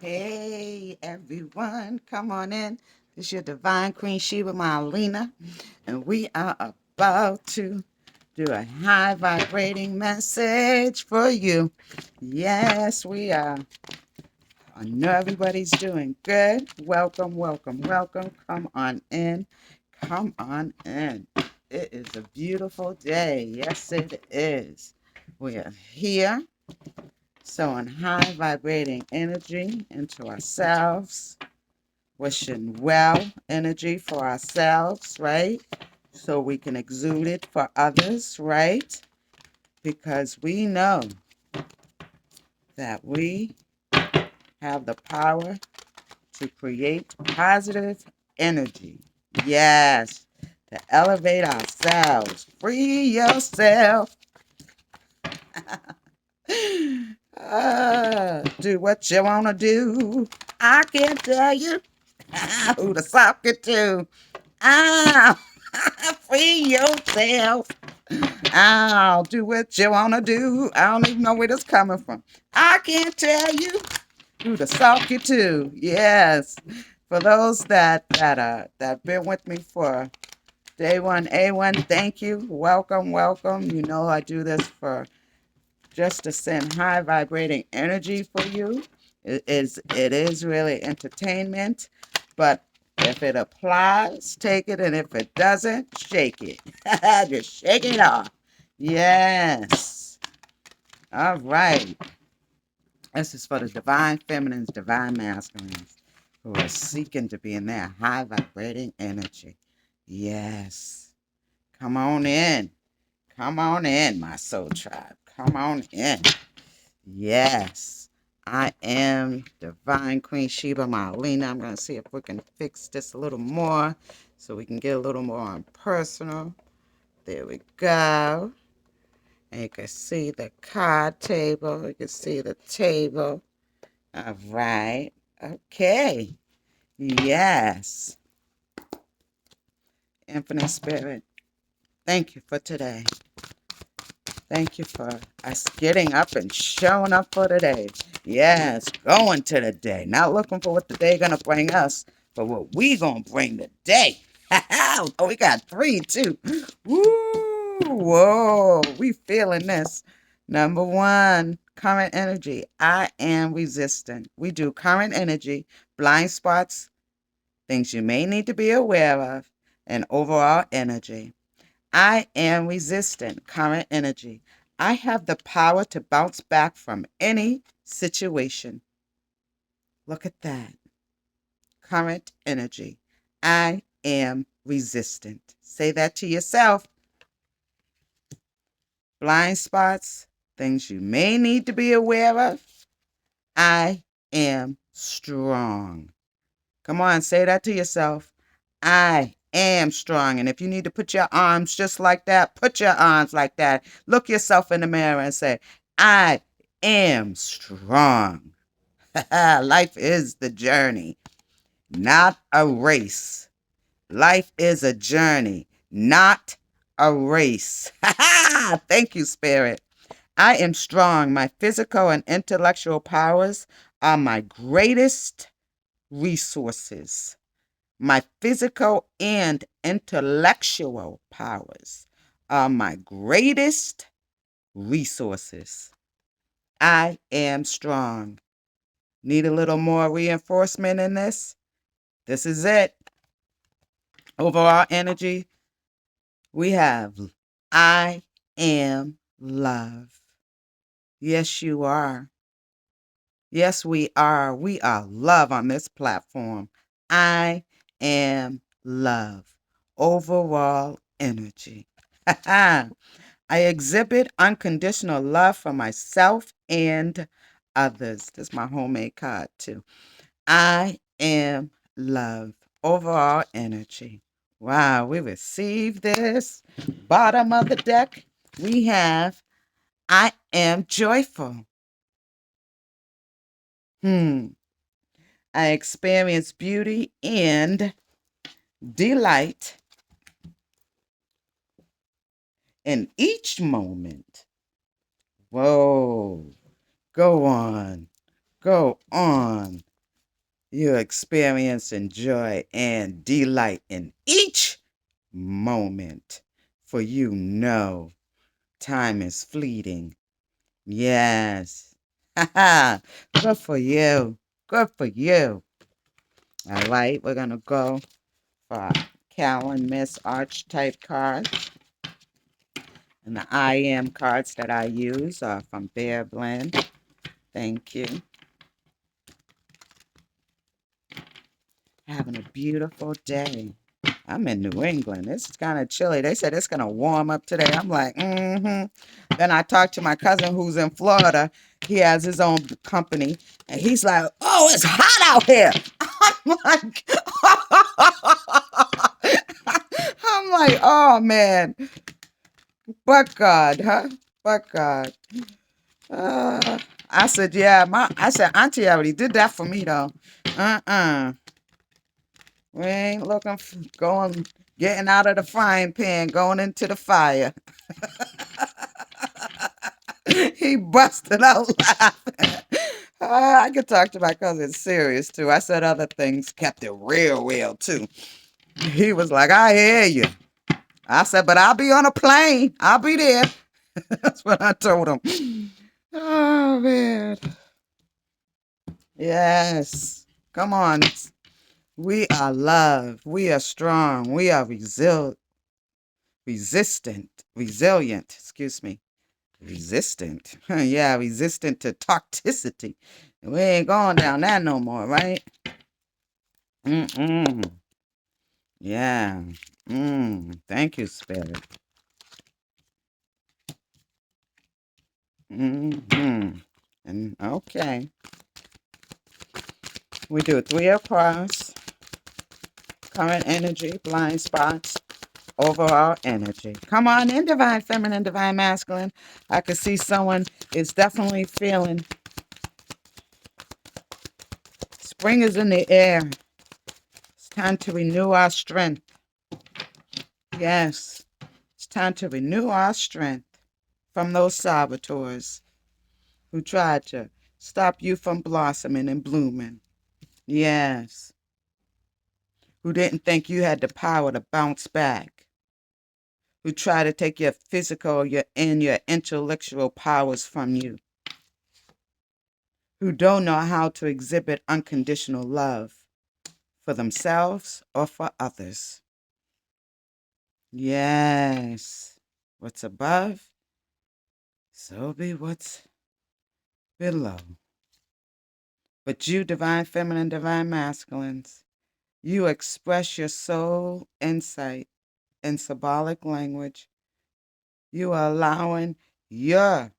Hey everyone, come on in. This is your Divine Queen Sheba Marlena, and we are about to do a high vibrating message for you. Yes, we are. I know everybody's doing good. Welcome, welcome, welcome. Come on in. Come on in. It is a beautiful day. Yes, it is. We are here sowing high vibrating energy into ourselves, wishing well energy for ourselves, right? So we can exude it for others, right? Because we know that we have the power to create positive energy. Yes, to elevate ourselves. Free yourself. Do what you want to do. I can tell you who to sock it to. Ah, free yourself. I'll do what you want to do. I don't even know where this coming from. I can't tell you who to sock it to. Yes. For those that been with me for day one, A1, thank you. Welcome, welcome. You know I do this for just to send high vibrating energy for you. It is really entertainment, but if it applies, take it, and if it doesn't, shake it. Just shake it off. Yes. All right. This is for the divine feminines, divine masculines who are seeking to be in their high vibrating energy. Yes. Come on in. Come on in, my soul tribe. Come on in. Yes, I am Divine Queen Sheba Marlena. I'm going to see if we can fix this a little more so we can get a little more on personal. There we go. And you can see the card table. You can see the table. All right. Okay. Yes. Infinite Spirit, thank you for today. Thank you for us getting up and showing up for today. Yes, going to the day. Not looking for what the day gonna bring us, but what we gonna bring today. Oh, we got three too. Woo! Whoa, we feeling this. Number one, current energy. I am resistant. We do current energy, blind spots, things you may need to be aware of, and overall energy. I am resistant, current energy. I have the power to bounce back from any situation. Look at that. Current energy. I am resistant. Say that to yourself. Blind spots, things you may need to be aware of. I am strong. Come on, say that to yourself. I am strong. And if you need to put your arms just like that, put your arms like that. Look yourself in the mirror and say, I am strong. Life is the journey, not a race. Life is a journey, not a race. Thank you, Spirit. I am strong. My physical and intellectual powers are my greatest resources. My physical and intellectual powers are my greatest resources. I am strong. Need a little more reinforcement in this? This is it. Overall energy, we have I am love. Yes, you are. Yes, we are. We are love on this platform. I am love. Overall energy. I exhibit unconditional love for myself and others. This is my homemade card, too. I am love. Overall energy. Wow, we receive this. Bottom of the deck, we have I am joyful. Hmm. I experience beauty and delight in each moment. Whoa. Go on. Go on. You experience joy and delight in each moment. For you know time is fleeting. Yes. Good for you. Good for you. All right, we're going to go for Callan Miss Archetype cards. And the I Am cards that I use are from Bear Blend. Thank you. Having a beautiful day. I'm in New England. It's kind of chilly. They said it's going to warm up today. I'm like, mm-hmm. Then I talked to my cousin who's in Florida. He has his own company. And he's like, oh, it's hot out here. I'm like, I'm like, oh, man. But God, huh? But God. I said, yeah, I said, Auntie already did that for me, though. Uh-uh. We ain't looking for getting out of the frying pan, going into the fire. He busted out laughing. I could talk to my cousin serious, too. I said other things, kept it real, too. He was like, I hear you. I said, but I'll be on a plane. I'll be there. That's what I told him. Oh, man. Yes. Come on. We are love. We are strong. We are resilient. Excuse me. Resistant. Yeah, resistant to toxicity. We ain't going down that no more, right? Mm-mm. Yeah. Thank you, Spirit. Mm-hmm. And okay. We do 3 across. Current energy, blind spots, overall energy. Come on in, divine feminine, divine masculine. I can see someone is definitely feeling spring is in the air. It's time to renew our strength. Yes, it's time to renew our strength from those saboteurs who tried to stop you from blossoming and blooming. Yes, who didn't think you had the power to bounce back, who tried to take your physical and your intellectual powers from you, who don't know how to exhibit unconditional love for themselves or for others. Yes, what's above, so be what's below. But you, divine feminine, divine masculines, you express your soul insight in symbolic language. You are allowing your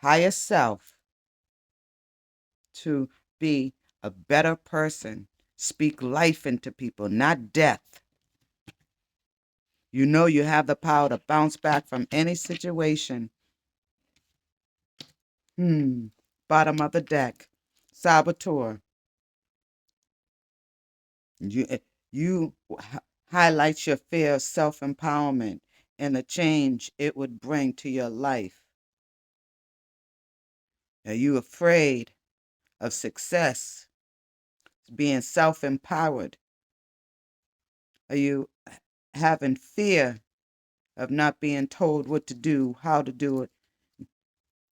higher self to be a better person. Speak life into people, not death. You know you have the power to bounce back from any situation. Bottom of the deck. Saboteur. You highlight your fear of self-empowerment and the change it would bring to your life. Are you afraid of success, being self-empowered? Are you having fear of not being told what to do, how to do it?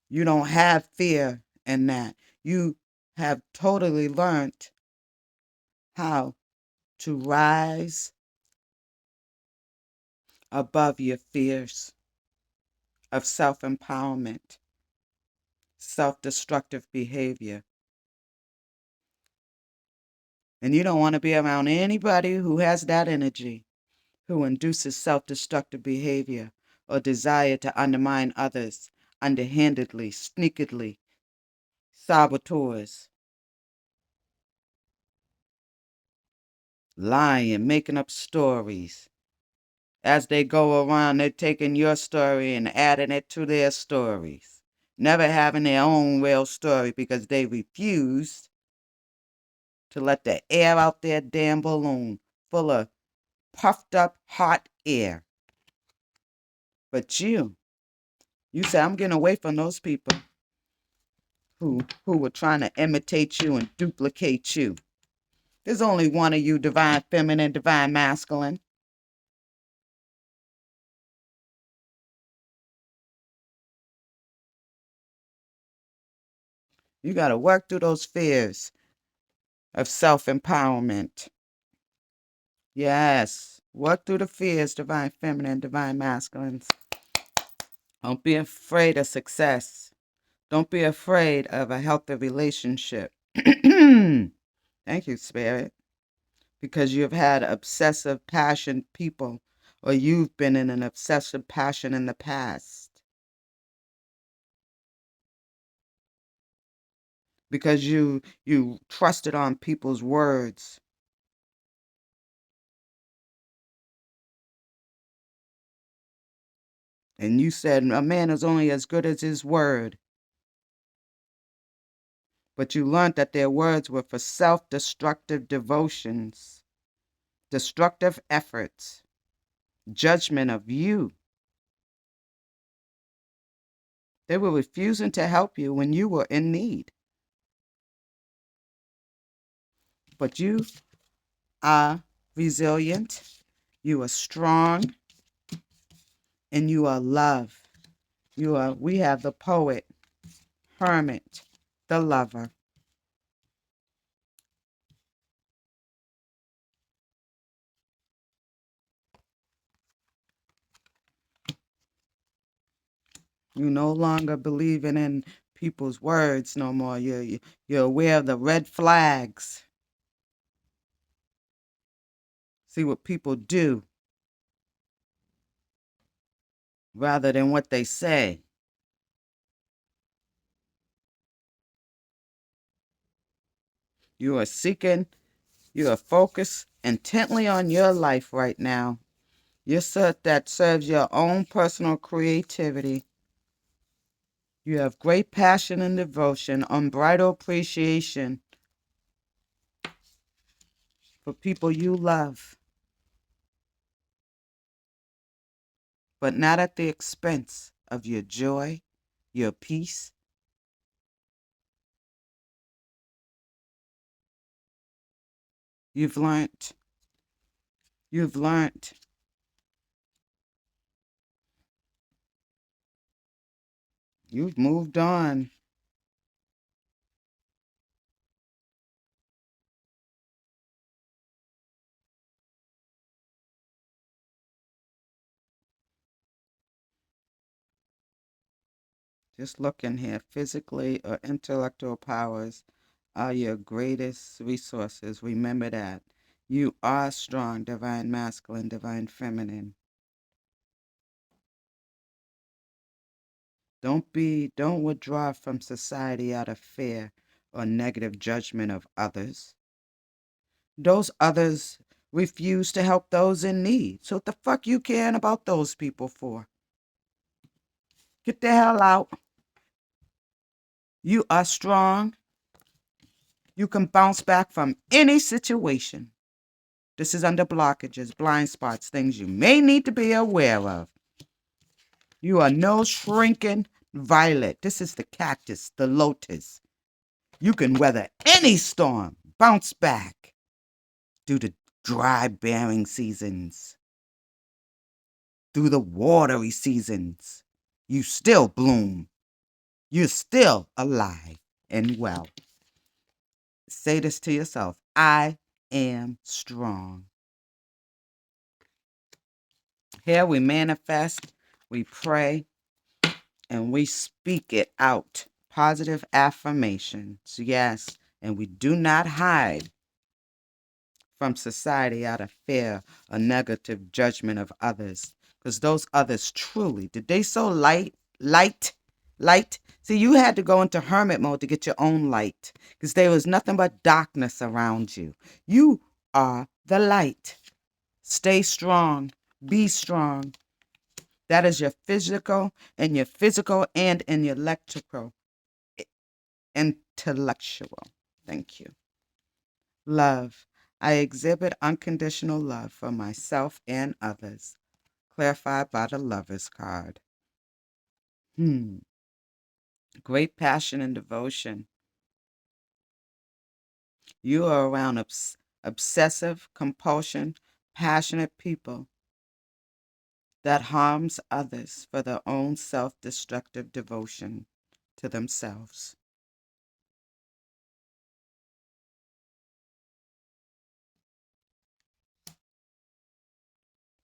You don't have fear in that. You have totally learned how to rise above your fears of self-empowerment, self-destructive behavior. And you don't want to be around anybody who has that energy, who induces self-destructive behavior or desire to undermine others underhandedly, sneakily, saboteurs, lying, making up stories. As they go around, they're taking your story and adding it to their stories, never having their own real story because they refuse to let the air out their damn balloon full of puffed up hot air. But you say, I'm getting away from those people who were trying to imitate you and duplicate you. There's only one of you, divine feminine, divine masculine. You got to work through those fears of self empowerment. Yes. Work through the fears, divine feminine, divine masculines. Don't be afraid of success. Don't be afraid of a healthy relationship. Thank you, Spirit. Because you've had obsessive passion people, or you've been in an obsessive passion in the past. Because you trusted on people's words. And you said a man is only as good as his word. But you learned that their words were for self destructive devotions, destructive efforts, judgment of you. They were refusing to help you when you were in need. But you are resilient, you are strong, and you are love. We have the poet, hermit, the lover. You no longer believing in people's words no more. You're aware of the red flags. See what people do rather than what they say. You are seeking, you are focused intently on your life right now. Your search that serves your own personal creativity. You have great passion and devotion, unbridled appreciation for people you love, but not at the expense of your joy, your peace. You've learned, you've learned, you've moved on. Just looking here, physically or intellectual powers are your greatest resources. Remember that. You are strong, divine masculine, divine feminine. Don't withdraw from society out of fear or negative judgment of others. Those others refuse to help those in need. So what the fuck you caring about those people for? Get the hell out. You are strong. You can bounce back from any situation. This is under blockages, blind spots, things you may need to be aware of. You are no shrinking violet. This is the cactus, the lotus. You can weather any storm, bounce back through the dry bearing seasons, through the watery seasons. You still bloom. You're still alive and well. Say this to yourself: I am strong. Here we manifest, we pray, and we speak it out. Positive affirmations, yes. And we do not hide from society out of fear or negative judgment of others. Because those others truly, did they so light? See, you had to go into hermit mode to get your own light. Because there was nothing but darkness around you. You are the light. Stay strong. Be strong. That is your physical and in your electrical, intellectual. Thank you. Love. I exhibit unconditional love for myself and others. Clarified by the Lover's card. Great passion and devotion. You are around obsessive compulsion, passionate people that harms others for their own self-destructive devotion to themselves.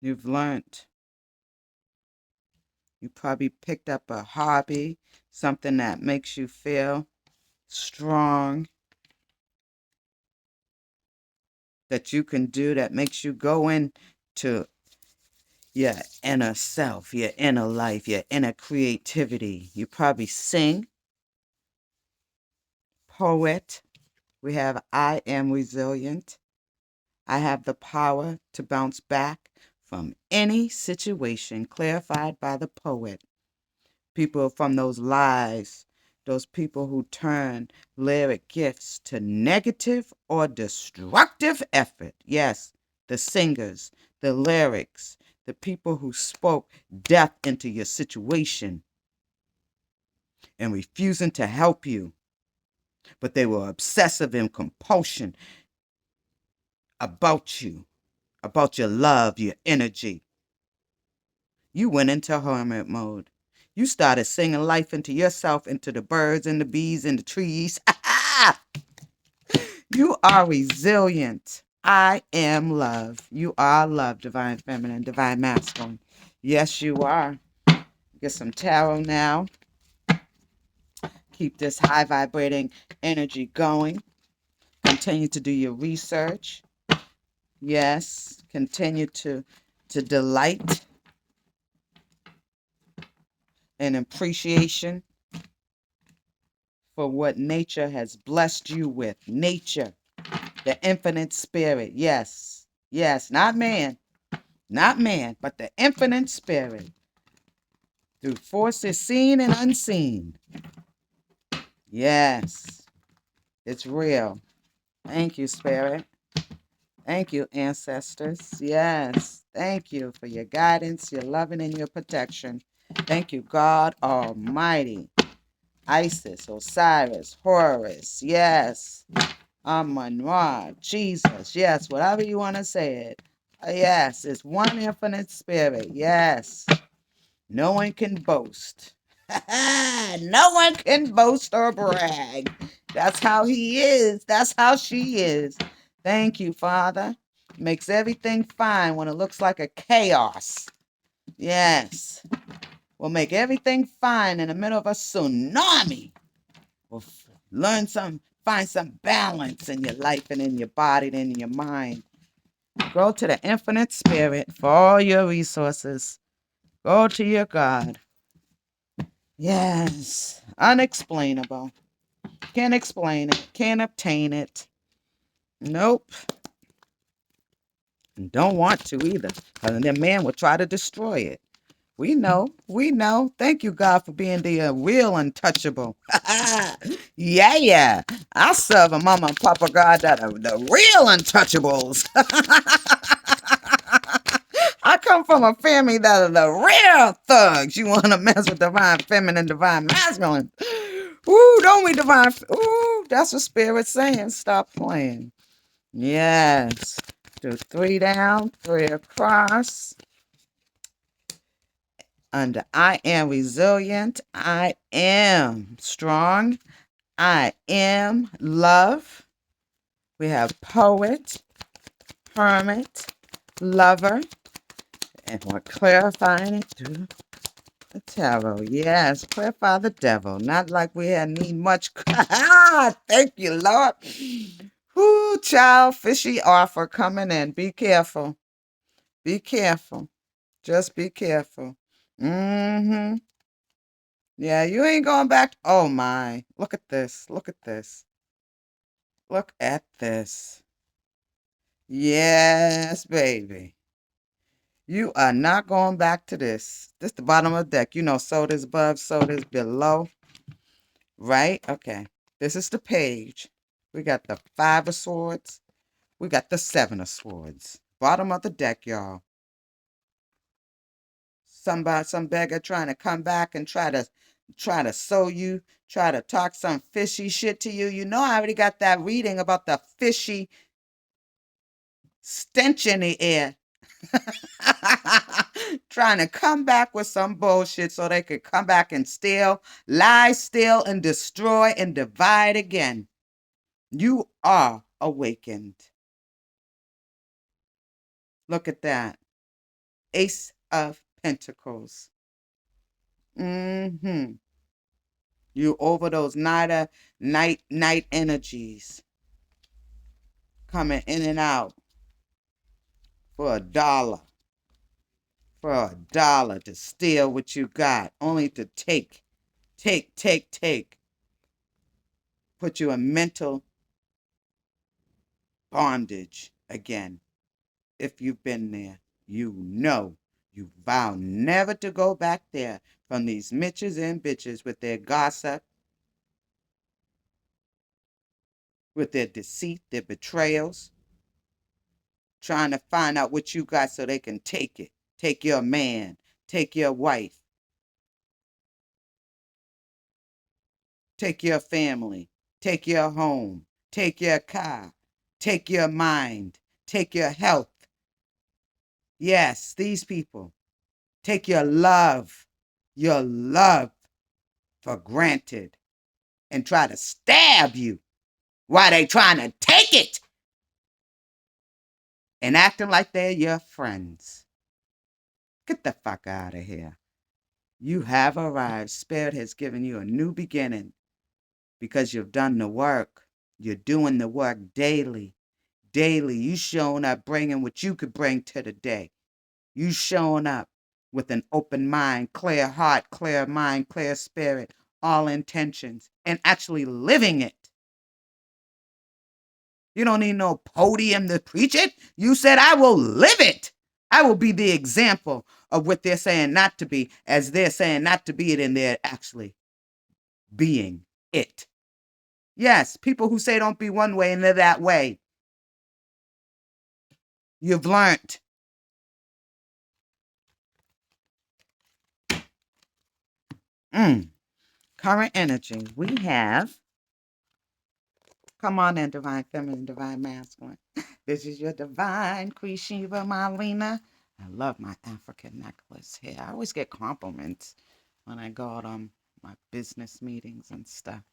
You've learned. You probably picked up a hobby, something that makes you feel strong, that you can do, that makes you go into your inner self, your inner life, your inner creativity. You probably sing, poet. We have I am resilient. I have the power to bounce back from any situation clarified by the poet. People from those lies, those people who turn lyric gifts to negative or destructive effort. Yes, the singers, the lyrics, the people who spoke death into your situation and refusing to help you, but they were obsessive in compulsion about you, about your love, your energy. You went into hermit mode. You started singing life into yourself, into the birds and the bees and the trees. You are resilient. I am love. You are love, divine feminine, divine masculine. Yes, you are. Get some tarot now. Keep this high vibrating energy going. Continue to do your research. Yes, continue to delight and appreciation for what nature has blessed you with. Nature, the infinite spirit. Yes, yes, not man, not man, but the infinite spirit through forces seen and unseen. Yes, it's real. Thank you, spirit. Thank you, ancestors. Yes, thank you for your guidance, your loving, and your protection. Thank you, God Almighty. Isis, Osiris, Horus, yes. Amun Ra, Jesus, yes, whatever you want to say it. Yes, it's one infinite spirit, yes. No one can boast. No one can boast or brag. That's how he is. That's how she is. Thank you, Father. Makes everything fine when it looks like a chaos. Yes. We'll make everything fine in the middle of a tsunami. We'll find some balance in your life and in your body and in your mind. Go to the infinite spirit for all your resources. Go to your God. Yes, unexplainable. Can't explain it. Can't obtain it. Nope. And don't want to either. Because then man will try to destroy it. We know. We know. Thank you, God, for being the real untouchable. Yeah, yeah. I serve a mama and papa God that are the real untouchables. I come from a family that are the real thugs. You want to mess with divine feminine, divine masculine. Ooh, don't we divine? Ooh, that's what Spirit's saying. Stop playing. Yes. Do 3 down, 3 across. Under I am resilient. I am strong. I am love. We have poet, hermit, lover, and we're clarifying it through the tarot. Yes, clarify the devil. Not like we had need much. Thank you, Lord. Whoo, child, fishy offer coming in. Be careful. Be careful. Just be careful. Mm-hmm. Yeah, you ain't going back. Oh my. Look at this. Look at this. Look at this. Yes, baby. You are not going back to this. This the bottom of the deck. You know, sodas above, sodas below. Right? Okay. This is the page. We got the 5 of swords. We got the 7 of swords. Bottom of the deck, y'all. Some beggar trying to come back and try to sew you, try to talk some fishy shit to you. You know I already got that reading about the fishy stench in the air. Trying to come back with some bullshit so they could come back and steal, lie, steal, and destroy and divide again. You are awakened. Look at that. Ace of Pentacles. Mm-hmm. You over those night energies coming in and out for a dollar. For a dollar to steal what you got, only to take. Put you in mental bondage again. If you've been there, you know. You vow never to go back there from these Mitches and bitches with their gossip, with their deceit, their betrayals, trying to find out what you got so they can take it. Take your man, take your wife, take your family, take your home, take your car, take your mind, take your health. Yes, these people take your love for granted and try to stab you while they trying to take it and acting like they're your friends. Get the fuck out of here. You have arrived. Spirit has given you a new beginning because you've done the work. You're doing the work daily. Daily, you showing up bringing what you could bring to the day. You showing up with an open mind, clear heart, clear mind, clear spirit, all intentions, and actually living it. You don't need no podium to preach it. You said, I will live it. I will be the example of what they're saying not to be, as they're saying not to be it, and they're actually being it. Yes, people who say don't be one way and they're that way. You've learned. Current energy. We have, come on in, divine feminine, divine masculine. This is your divine Queen Sheba Marlena. I love my African necklace here. I always get compliments when I go out on my business meetings and stuff.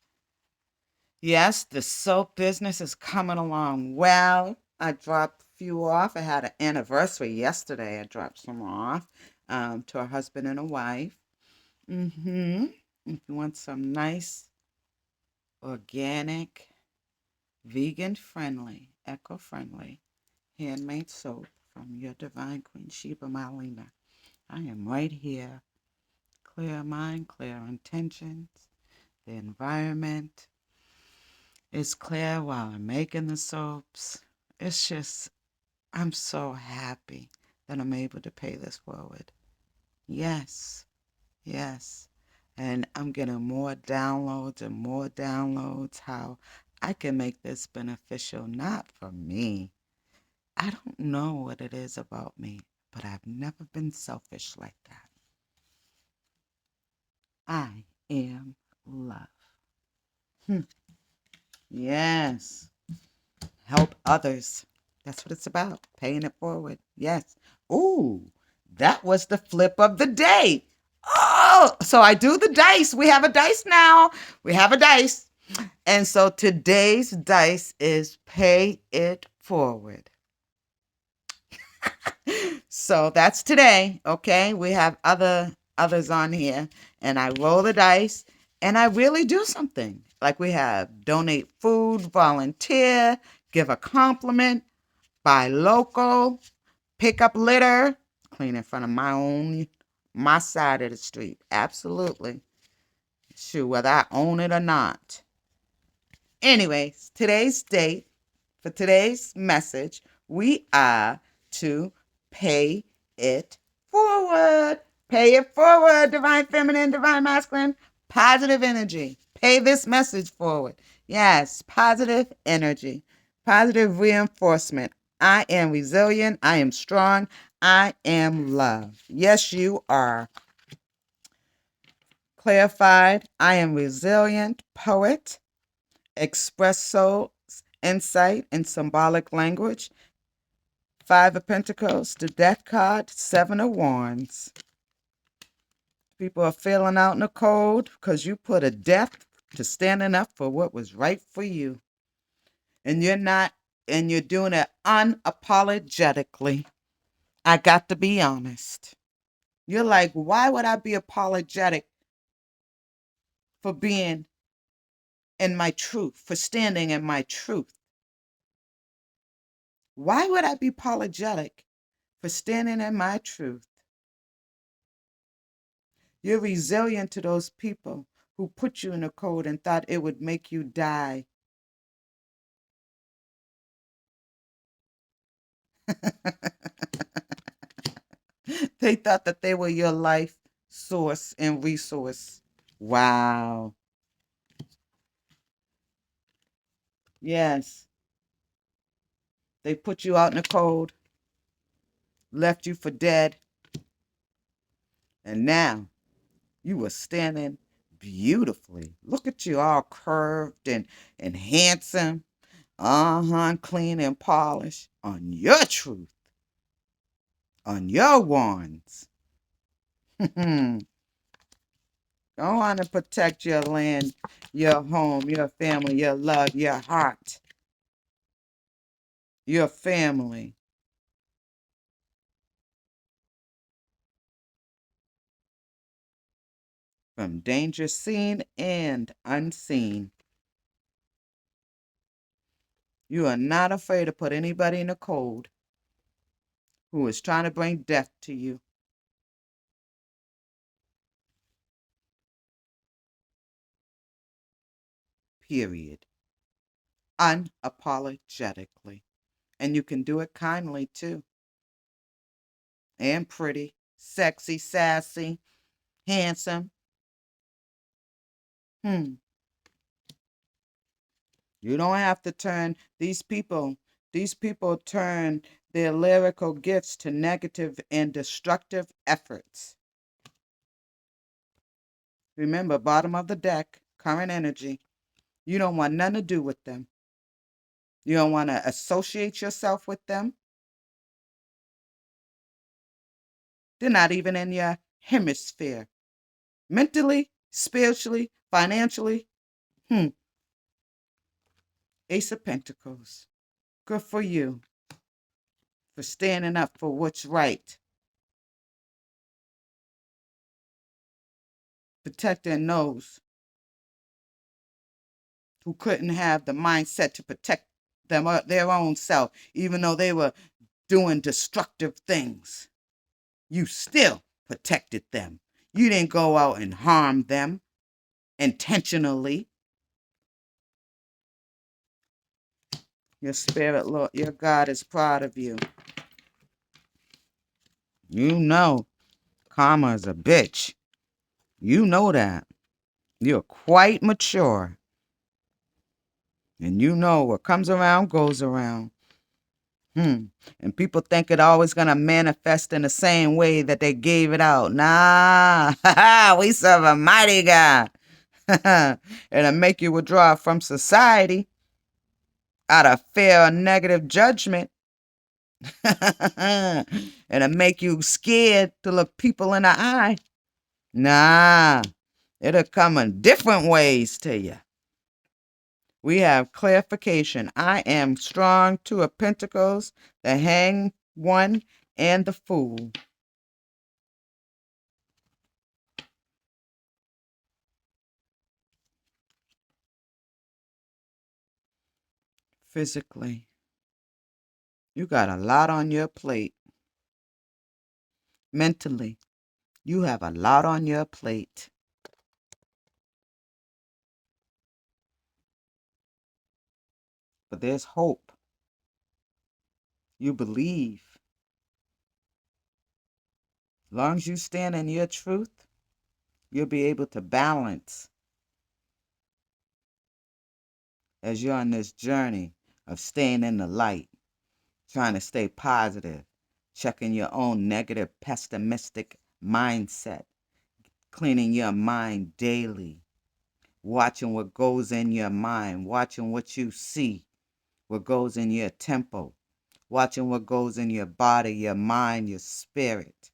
Yes, the soap business is coming along well. I dropped a few off. I had an anniversary yesterday. I dropped some off to a husband and a wife. Mm-hmm. If you want some nice, organic, vegan-friendly, eco-friendly, handmade soap from your divine Queen Sheba Marlena, I am right here. Clear mind, clear intentions. The environment is clear while I'm making the soaps. It's just, I'm so happy that I'm able to pay this forward. Yes, yes. And I'm getting more downloads and more downloads how I can make this beneficial, not for me. I don't know what it is about me, but I've never been selfish like that. I am love. Yes. Help others. That's what it's about. Paying it forward. Yes. Ooh, that was the flip of the day. Oh, so I do the dice. We have a dice now. We have a dice. And so today's dice is pay it forward. So that's today. Okay. We have others on here. And I roll the dice and I really do something. Like we have donate food, volunteer, give a compliment, buy local, pick up litter, clean in front of my side of the street. Absolutely. Sure, whether I own it or not. Anyways, today's date for today's message, we are to pay it forward. Pay it forward, divine feminine, divine masculine, positive energy. Pay this message forward. Yes, positive energy, positive reinforcement. I am resilient. I am strong. I am love. Yes, you are. Clarified. I am resilient, poet, express soul's insight in symbolic language, Five of Pentacles, the Death card, Seven of Wands. People are feeling out in the cold because you put a death to standing up for what was right for you. And you're doing it unapologetically. I got to be honest. You're like, why would I be apologetic for being in my truth, for standing in my truth? Why would I be apologetic for standing in my truth? You're resilient to those people who put you in the cold and thought it would make you die. They thought that they were your life source and resource. Wow. Yes. They put you out in the cold, left you for dead, and now you were standing beautifully. Look at you, all curved and handsome. Clean and polished on your truth, on your wands. Go on and protect your land, your home, your family, your love, your heart, your family. From danger seen and unseen. You are not afraid to put anybody in the cold who is trying to bring death to you. Period. Unapologetically. And you can do it kindly too. And pretty, sexy, sassy, handsome. You don't have to turn these people turn their lyrical gifts to negative and destructive efforts. Remember, bottom of the deck, current energy. You don't want nothing to do with them. You don't want to associate yourself with them. They're not even in your hemisphere. Mentally, spiritually, financially. Ace of Pentacles. Good for you for standing up for what's right. Protecting those who couldn't have the mindset to protect them their own self, even though they were doing destructive things. You still protected them. You didn't go out and harm them intentionally. Your spirit, Lord, your God is proud of you. You know, karma is a bitch. You know that. You're quite mature. And you know what comes around goes around. And people think it always gonna manifest in the same way that they gave it out. Nah, we serve a mighty God. It'll make you withdraw from society out of fear or negative judgment. It'll make you scared to look people in the eye. Nah, it'll come in different ways to you. We have clarification. I am strong, Two of Pentacles, the Hanged One, and the Fool. Physically, you got a lot on your plate. Mentally, you have a lot on your plate. But there's hope. You believe. As long as you stand in your truth, you'll be able to balance as you're on this journey of staying in the light, trying to stay positive, checking your own negative, pessimistic mindset, cleaning your mind daily, watching what goes in your mind, watching what you see, what goes in your temple, watching what goes in your body, your mind, your spirit,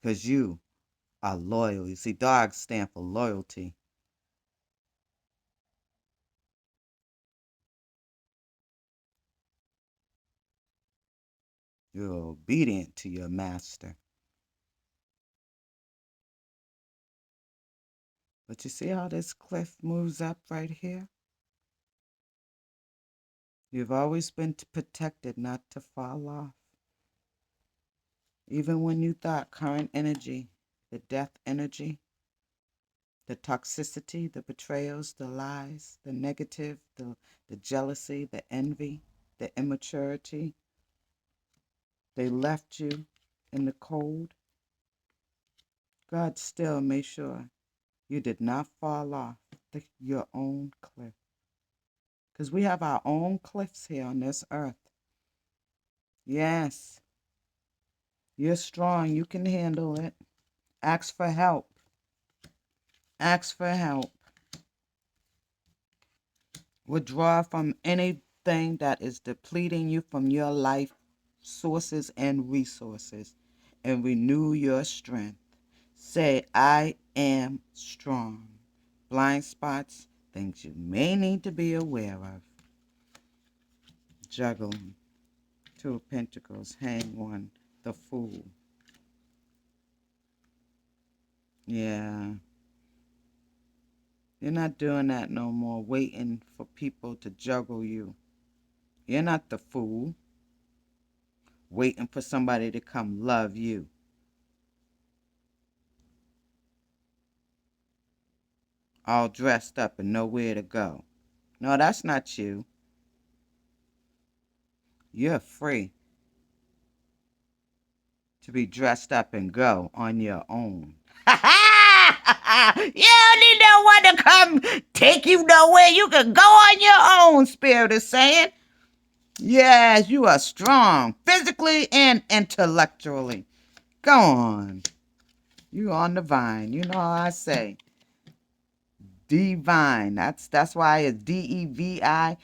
because you are loyal. You see, dogs stand for loyalty. You're obedient to your master. But you see how this cliff moves up right here? You've always been protected not to fall off. Even when you thought current energy, the death energy, the toxicity, the betrayals, the lies, the negative, the jealousy, the envy, the immaturity, they left you in the cold. God still made sure you did not fall off your own cliff. Because we have our own cliffs here on this earth. Yes, you're strong. You can handle it. Ask for help. Ask for help. Withdraw from anything that is depleting you from your life sources and resources and renew your strength. Say, I am strong. Blind spots, things you may need to be aware of. Juggling. Two of Pentacles, hang one, the Fool. Yeah. You're not doing that no more, waiting for people to juggle you. You're not the fool, waiting for somebody to come love you. All dressed up and nowhere to go. No, that's not you. You're free to be dressed up and go on your own. You don't need no one to come take you nowhere. You can go on your own, Spirit is saying. Yes, you are strong, physically and intellectually. Go on. You on the vine. You know how I say. Divine. That's why it's Devine.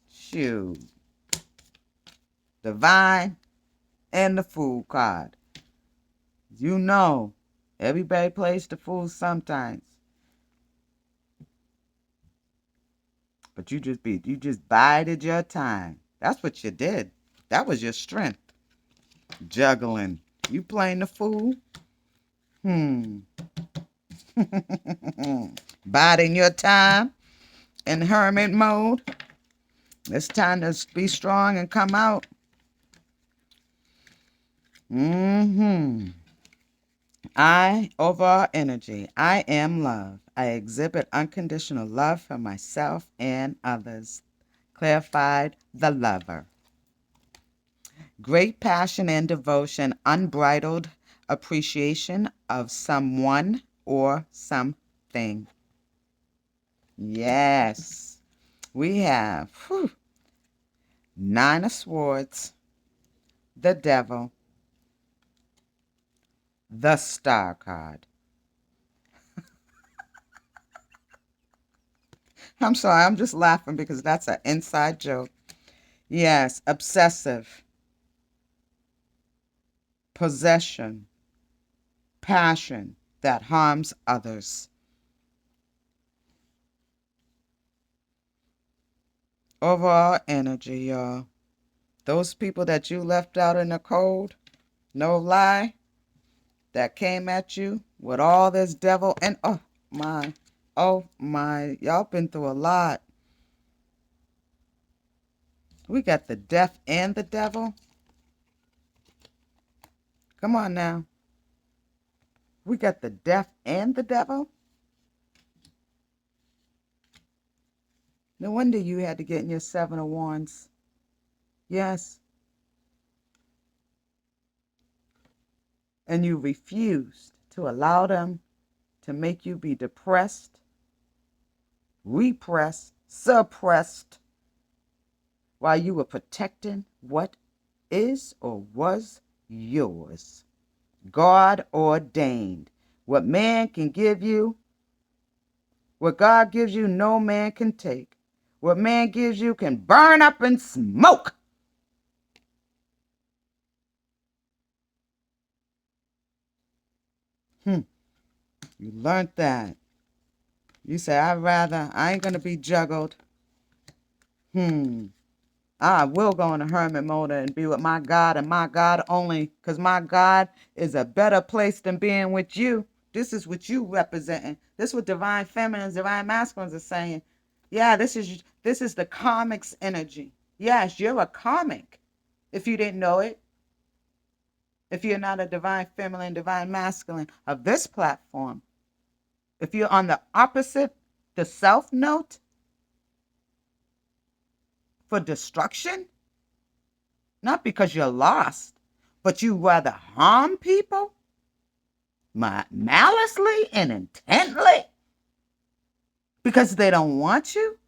Shoot. Divine and the Fool card. You know, everybody plays the fool sometimes. But you just bided your time. That's what you did. That was your strength. Juggling. You playing the fool? Biding your time in hermit mode. It's time to be strong and come out. Overall energy. I am love. I exhibit unconditional love for myself and others. Clarified, the lover. Great passion and devotion, unbridled appreciation of someone or something. Yes, we have Nine of Swords, the Devil, the Star card. I'm sorry, I'm just laughing because that's an inside joke. Yes, obsessive, possession, passion that harms others. Overall energy, y'all. Those people that you left out in the cold, no lie, that came at you with all this devil and oh my, y'all been through a lot. We got the death and the devil. Come on now. We got the death and the devil. No wonder you had to get in your Seven of Wands. Yes. And you refused to allow them to make you be depressed, repressed, suppressed, while you were protecting what is or was yours. God ordained. What man can give you, what God gives you, no man can take. What man gives you can burn up in smoke. You learned that. You say, I ain't going to be juggled. I will go in a hermit mode and be with my God and my God only, because my God is a better place than being with you. This is what you representing. This is what divine feminines, divine masculines are saying. Yeah, this is the karmic's energy. Yes, you're a karmic if you didn't know it. If you're not a divine feminine, divine masculine of this platform, if you're on the opposite, the self note for destruction, not because you're lost, but you rather harm people maliciously and intently because they don't want you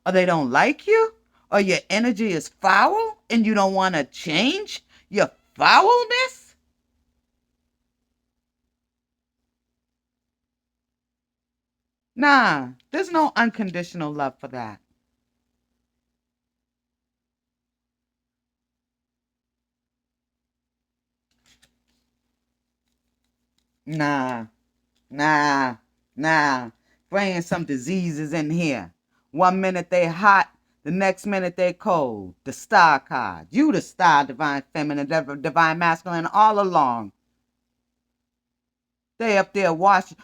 or they don't like you or your energy is foul and you don't want to change your foulness. Nah, there's no unconditional love for that. Nah, nah, nah. Bringing some diseases in here. 1 minute they hot, the next minute they cold. The star card. You the star, divine feminine, divine masculine, all along. They up there watching.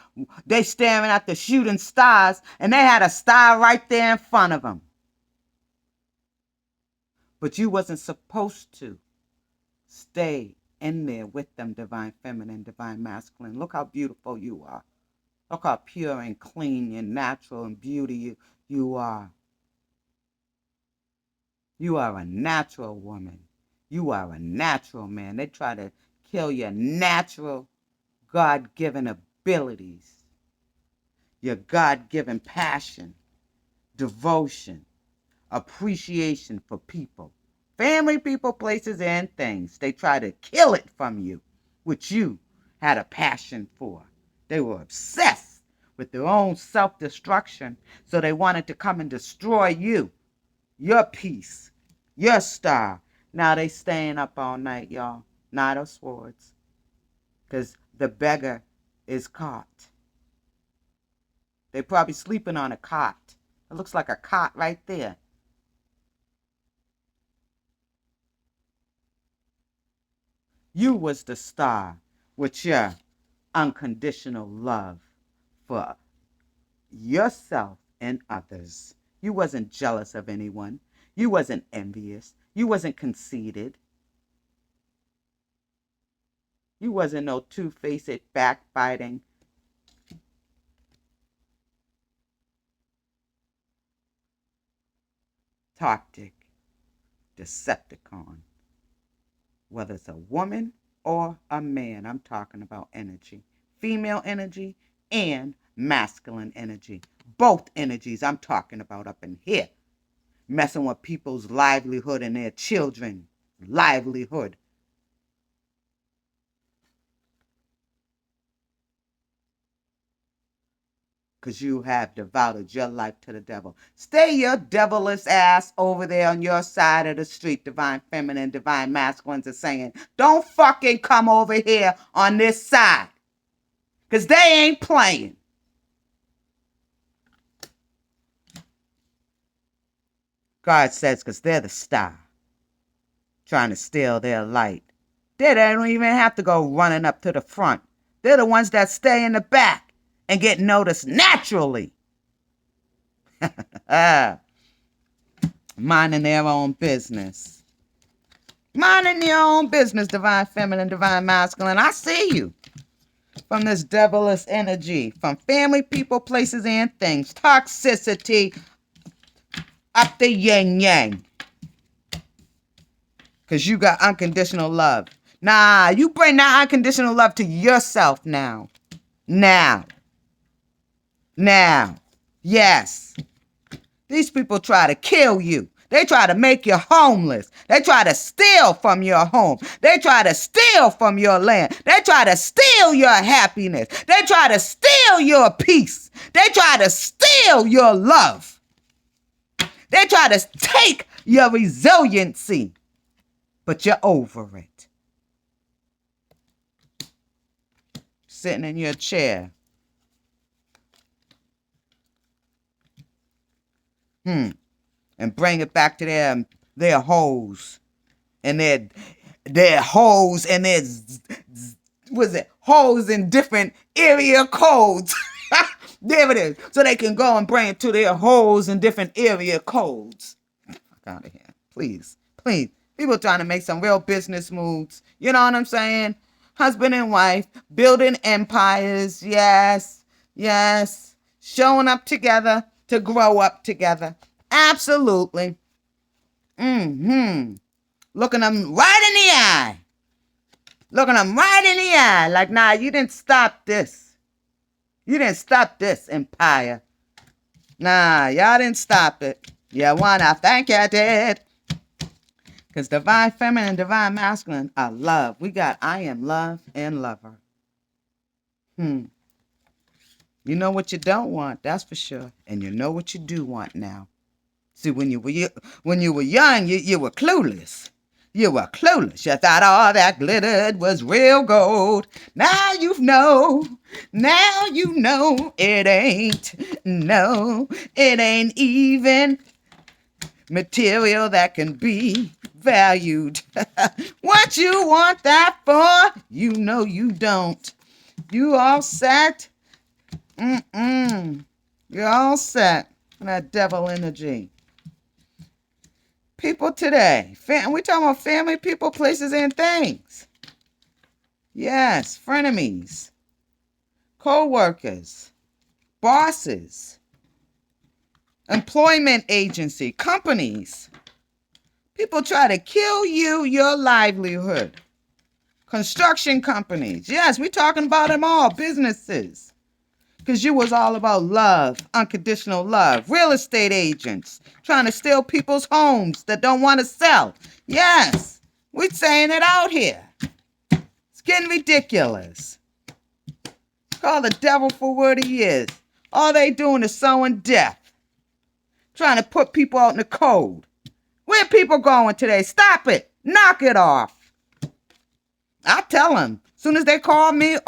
They staring at the shooting stars, and they had a star right there in front of them. But you wasn't supposed to stay in there with them, divine feminine, divine masculine. Look how beautiful you are. Look how pure and clean and natural and beauty you are. You are a natural woman. You are a natural man. They try to kill your natural God-given abilities, your God-given passion, devotion, appreciation for people, family, people, places, and things. They try to kill it from you, which you had a passion for. They were obsessed with their own self-destruction, so they wanted to come and destroy you, your peace, your star. Now they staying up all night, y'all. Knight of Swords. Because the beggar is caught. They probably sleeping on a cot. It looks like a cot right there. You was the star with your unconditional love for yourself and others. You wasn't jealous of anyone. You wasn't envious. You wasn't conceited. You wasn't no two-faced, backbiting. Toxic Decepticon. Whether it's a woman or a man, I'm talking about energy. Female energy and masculine energy. Both energies I'm talking about up in here. Messing with people's livelihood and their children's livelihood. Because you have devoted your life to the devil. Stay your devilish ass over there on your side of the street, divine feminine, divine masculines are saying. Don't fucking come over here on this side. Because they ain't playing. God says because they're the star. Trying to steal their light. They don't even have to go running up to the front. They're the ones that stay in the back and get noticed naturally. Minding their own business. Minding your own business, divine feminine, divine masculine. I see you. From this devilish energy, from family, people, places, and things. Toxicity up the yin yang. Because you got unconditional love. Nah, you bring that unconditional love to yourself now. Now. Yes. These people try to kill you. They try to make you homeless. They try to steal from your home. They try to steal from your land. They try to steal your happiness. They try to steal your peace. They try to steal your love. They try to take your resiliency. But you're over it. Sitting in your chair, And bring it back to their hoes and their hoes and their hoes in different area codes. There it is. So they can go and bring it to their hoes in different area codes. Fuck out of here. Please. Please. People trying to make some real business moves. You know what I'm saying? Husband and wife, building empires. Yes. Yes. Showing up together to grow up together. Absolutely. Looking them right in the eye. Looking them right in the eye. Like, nah, you didn't stop this. You didn't stop this empire. Nah, y'all didn't stop it. You wanna think you did. Because divine feminine and divine masculine are love. We got I am love and lover. You know what you don't want, that's for sure. And you know what you do want now. See, when you were young, you were clueless. You were clueless. You thought all that glittered was real gold. Now you know. Now you know it ain't. No, it ain't even material that can be valued. What you want that for? You know you don't. You all set? You're all set. That devil energy. People today. We talking about family, people, places, and things. Yes, frenemies, co-workers, bosses, employment agency, companies. People try to kill you, your livelihood. Construction companies. Yes, we talking about them all. Businesses. Because you was all about love, unconditional love. Real estate agents trying to steal people's homes that don't want to sell. Yes, we're saying it out here. It's getting ridiculous. Call the devil for what he is. All they doing is sowing death. Trying to put people out in the cold. Where people going today? Stop it. Knock it off. I tell them. As soon as they call me,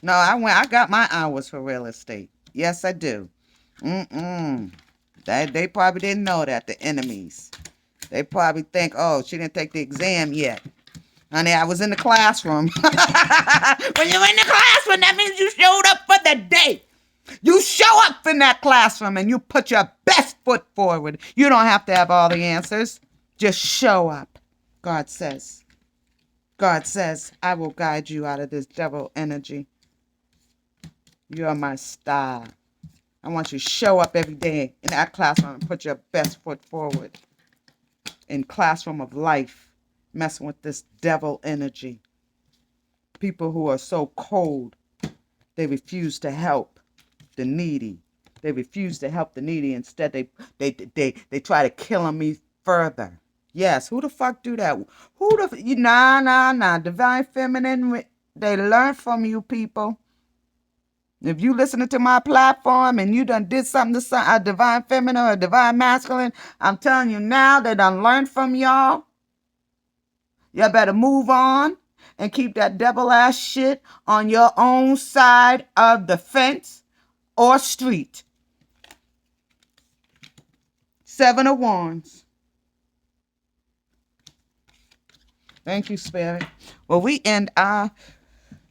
No, I got my hours for real estate. Yes, I do. They probably didn't know that, the enemies. They probably think, oh, she didn't take the exam yet. Honey, I was in the classroom. When you're in the classroom, that means you showed up for the day. You show up in that classroom and you put your best foot forward. You don't have to have all the answers. Just show up. God says, I will guide you out of this devil energy. You're my star. I want you to show up every day in that classroom and put your best foot forward. In classroom of life, messing with this devil energy. People who are so cold, they refuse to help the needy. They refuse to help the needy. Instead, they try to kill me further. Yes, who the fuck do that? Nah. Divine feminine, they learn from you people. If you listening to my platform and you done did something to a divine feminine or a divine masculine, I'm telling you now, they done learned from y'all. Y'all better move on and keep that devil ass shit on your own side of the fence or street. 7 of Wands. Thank you, Spirit. Well, we end our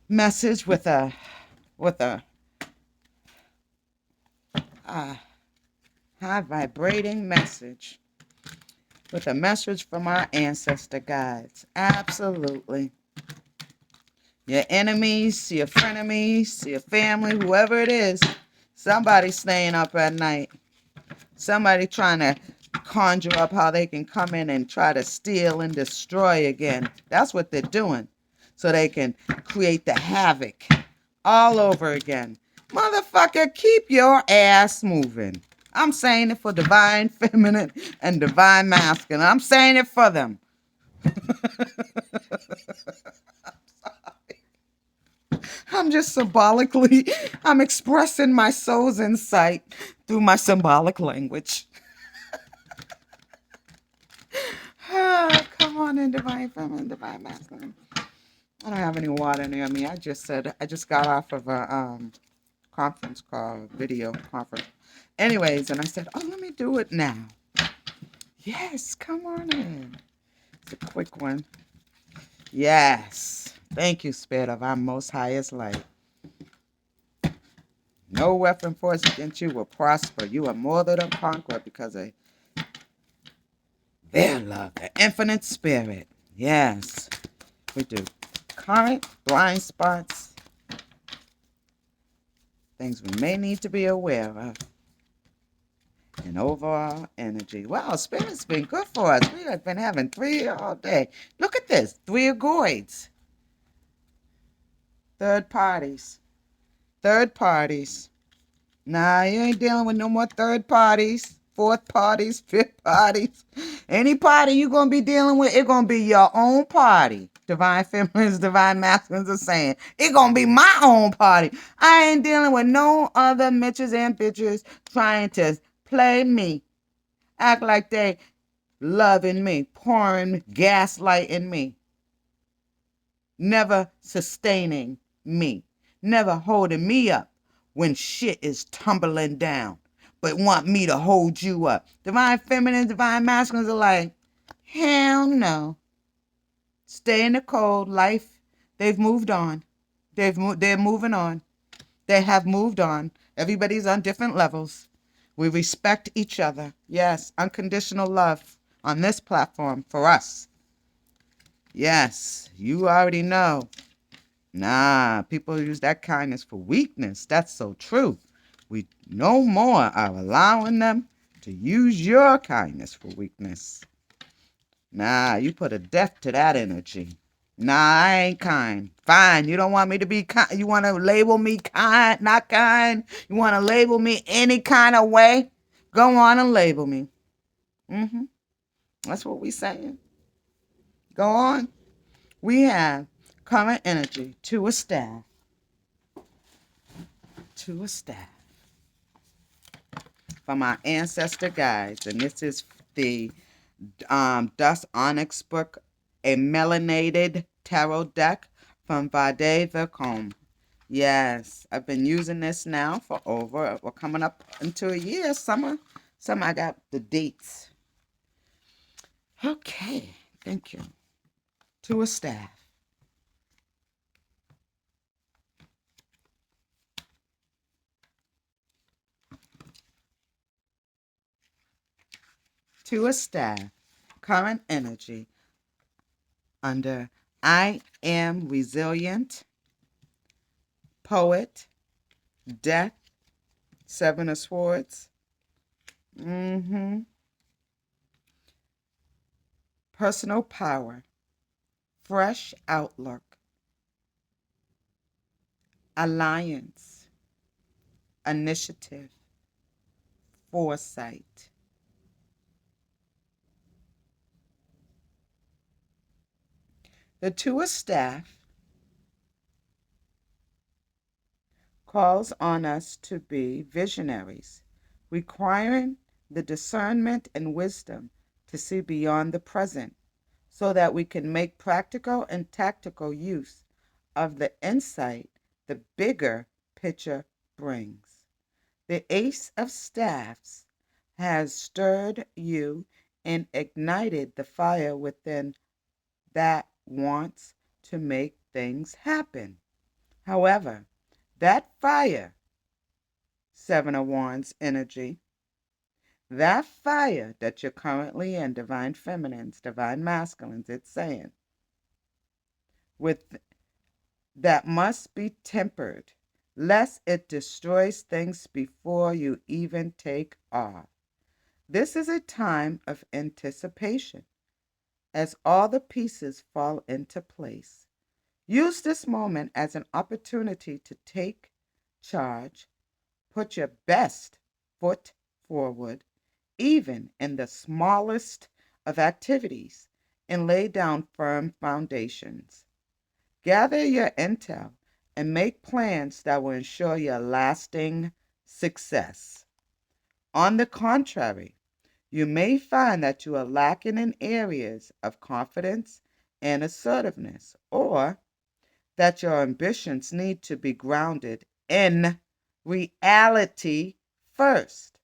message with a high vibrating message. With a message from our ancestor guides. Absolutely. Your enemies, your frenemies, your family, whoever it is, somebody's staying up at night. Somebody trying to conjure up how they can come in and try to steal and destroy again. That's what they're doing. So they can create the havoc all over again. Motherfucker, keep your ass moving. I'm saying it for divine feminine and divine masculine. I'm saying it for them. I'm just I'm expressing my soul's insight through my symbolic language. Come on in, divine feminine, divine masculine. I don't have any water near me. I just got off of a conference call, video conference. Anyways, and I said, oh, let me do it now. Yes, come on in. It's a quick one. Yes. Thank you, Spirit of our most highest light. No weapon forged against you will prosper. You are more than a conqueror because of their love, the infinite spirit. Yes, we do. Current blind spots, things we may need to be aware of, and overall energy. Wow, Spirit's been good for us. We have been having 3 all day. Look at this, 3 agoids. Third parties. Third parties. Nah, you ain't dealing with no more third parties, fourth parties, fifth parties. Any party you going to be dealing with, it going to be your own party. Divine feminines, divine masculines are saying, it going to be my own party. I ain't dealing with no other Mitches and bitches trying to play me. Act like they loving me, pouring gaslighting me. Never sustaining me. Never holding me up when shit is tumbling down, but want me to hold you up. Divine feminine, divine masculines are like, hell no. Stay in the cold. Life, they've moved on. They're moving on. They have moved on. Everybody's on different levels. We respect each other. Yes, unconditional love on this platform for us. Yes, you already know. Nah, people use that kindness for weakness. That's so true. We no more are allowing them to use your kindness for weakness. Nah, you put a death to that energy. Nah, I ain't kind. Fine, you don't want me to be kind. You want to label me kind, not kind. You want to label me any kind of way. Go on and label me. That's what we saying. Go on. We have current energy to a staff. To a staff. From our ancestor guides, and this is the Dust Onyx book, a melanated tarot deck from Vade Vercombe. Yes, I've been using this now for we're coming up into a year, summer. I got the dates. Okay, thank you. To a staff. To a staff. Current energy under I am resilient, poet, death, 7 of swords. Personal power, fresh outlook, alliance, initiative, foresight. The Two of Staff calls on us to be visionaries, requiring the discernment and wisdom to see beyond the present so that we can make practical and tactical use of the insight the bigger picture brings. The Ace of Staffs has stirred you and ignited the fire within that wants to make things happen. However, that fire, 7 of Wands energy, that fire that you're currently in, divine feminines, divine masculines, it's saying, with that must be tempered, lest it destroys things before you even take off. This is a time of anticipation as all the pieces fall into place. Use this moment as an opportunity to take charge, put your best foot forward, even in the smallest of activities, and lay down firm foundations. Gather your intel and make plans that will ensure your lasting success. On the contrary, you may find that you are lacking in areas of confidence and assertiveness, or that your ambitions need to be grounded in reality first.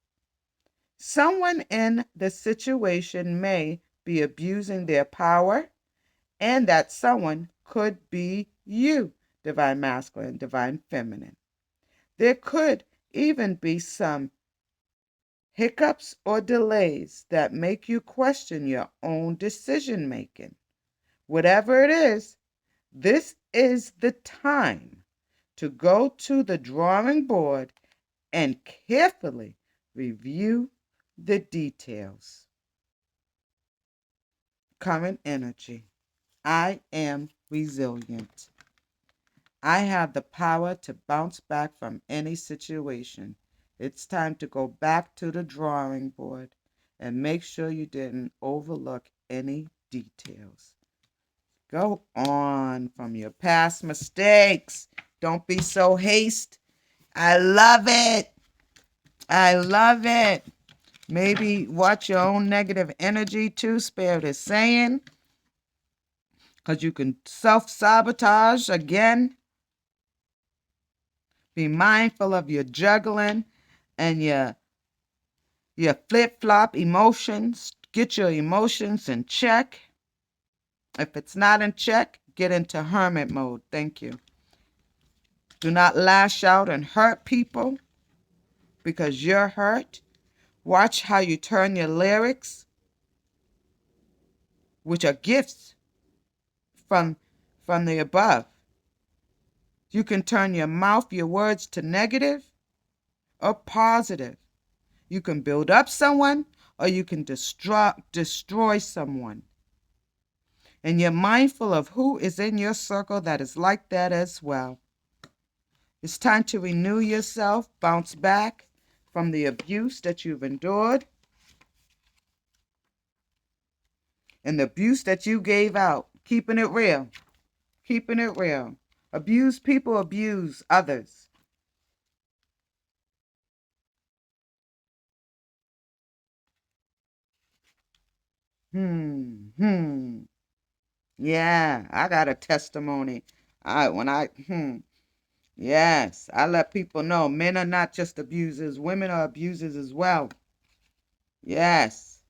Someone in the situation may be abusing their power, and that someone could be you, divine masculine, divine feminine. There could even be some hiccups or delays that make you question your own decision making. Whatever it is, this is the time to go to the drawing board and carefully review the details. Current energy. I am resilient. I have the power to bounce back from any situation. It's time to go back to the drawing board and make sure you didn't overlook any details. Go on from your past mistakes. Don't be so hasty. I love it. I love it. Maybe watch your own negative energy too, Spirit is saying, because you can self-sabotage again. Be mindful of your juggling and your flip-flop emotions. Get your emotions in check. If it's not in check, get into hermit mode. Thank you. Do not lash out and hurt people because you're hurt. Watch how you turn your lyrics, which are gifts from the above. You can turn your mouth, your words to negative or positive. You can build up someone or you can destroy someone. And you're mindful of who is in your circle that is like that as well. It's time to renew yourself, bounce back from the abuse that you've endured and the abuse that you gave out. Keeping it real. Keeping it real. Abused people abuse others. Yeah, I got a testimony. Yes, I let people know men are not just abusers, women are abusers as well. Yes,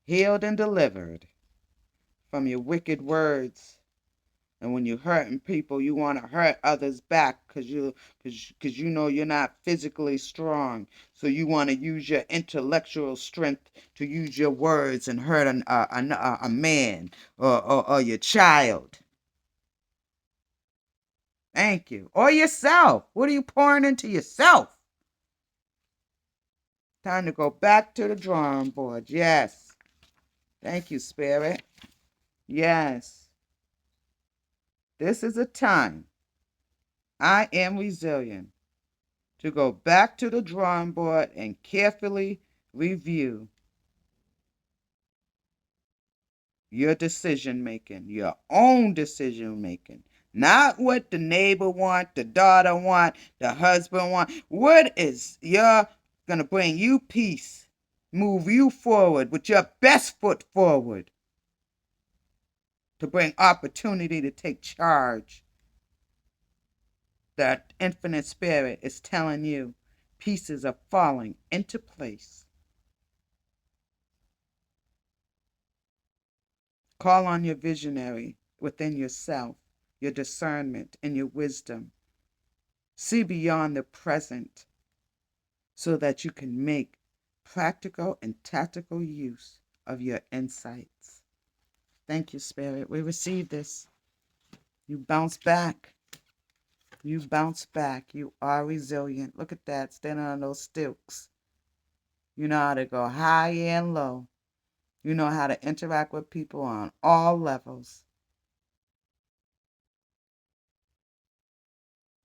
healed and delivered from your wicked words. And when you're hurting people, you want to hurt others back because you know you're not physically strong. So you want to use your intellectual strength to use your words and hurt a man or your child. Thank you. Or yourself. What are you pouring into yourself? Time to go back to the drawing board. Yes. Thank you, Spirit. Yes. This is a time. I am resilient. To go back to the drawing board and carefully review your decision making, your own decision making. Not what the neighbor want, the daughter want, the husband want. What is gonna bring you peace, move you forward with your best foot forward to bring opportunity to take charge. That infinite spirit is telling you pieces are falling into place. Call on your visionary within yourself, your discernment, and your wisdom. See beyond the present so that you can make practical and tactical use of your insights. Thank you, Spirit. We receive this. You bounce back. You bounce back. You are resilient. Look at that, standing on those stilts. You know how to go high and low. You know how to interact with people on all levels.